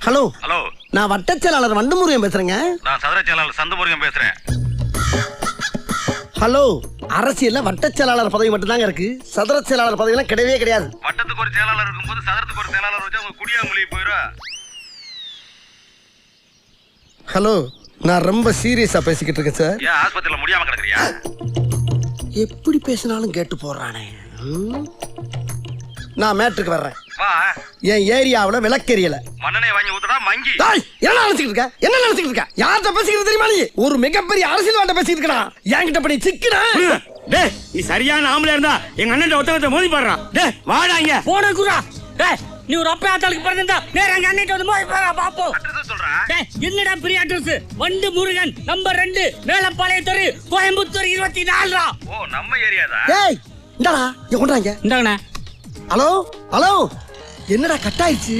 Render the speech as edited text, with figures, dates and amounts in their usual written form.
Hello hello, நான் வட்டச் செயலாளர் வண்டமுருகன் பேசுறேங்க. நான் சதுர செயலாளர் சந்தமுருகன் பேசுறேன். ஹலோ, அரசியல்ல வட்டச் செயலாளர் பதவி மட்டும் தாங்க இருக்கு. சதுர செயலாளர் பதவி எல்லாம் கிடையவே கிடையாது. வட்டத்துக்கு ஒரு செயலாளர் இருக்கும்போது சதுரத்துக்கு ஒரு செயலாளர் வச்சா உங்க குடியா மொழி போயிடும். ஹலோ, நான் ரொம்ப சீரியஸா பேசிக்கிட்டு இருக்கேன் சார். ஏன் ஆஸ்பத்திரியில முடியாம கிடக்குறியா? எப்படி பேசினாலும் கேட்டு போடுறானே. நான் மேட்ருக்கு வர்றேன். வா, என் ஏரியாவுல விளக்கெரியல. மண்ணெண்ணெய் வாங்கி ஊத்துடா மங்கி. என்ன நினைச்சிட்டு இருக்க? என்ன நினைச்சிட்டு இருக்க? யார்கிட்ட பேசிக்கிறது தெரியுமா நீ? ஒரு மிகப்பெரிய அரசியல்வாட்ட பேசிட்டு இருக்கா. என்கிட்ட பண்ணி சிக்கனா? டேய், நீ சரியான ஆம்பளை இருந்தா எங்க அண்ணன் ஒருத்தவத்தை மோதி பாடுறான். டேய், வாடா இங்க. போன குரா. டேய், நீ ஒரு அப்பா ஆத்தாளுக்கு பிறந்தா நேரா எங்க அண்ணன் வந்து மோதி பாறா பாப்போம். அட்ரஸ் சொல்றேன். டேய், என்னடா பெரிய அட்ரஸ்? வண்டு முருகன் நம்பர் 2 மேலப்பாளையம் தெரு கோயம்புத்தூர் 24. ஓ, நம்ம ஏரியாதா? ஏய், இந்தாடா, இங்க கொண்டாங்க. இந்தாங்கண்ணா. ஹலோ ஹலோ, என்னடா கட் ஆயிடுச்சு?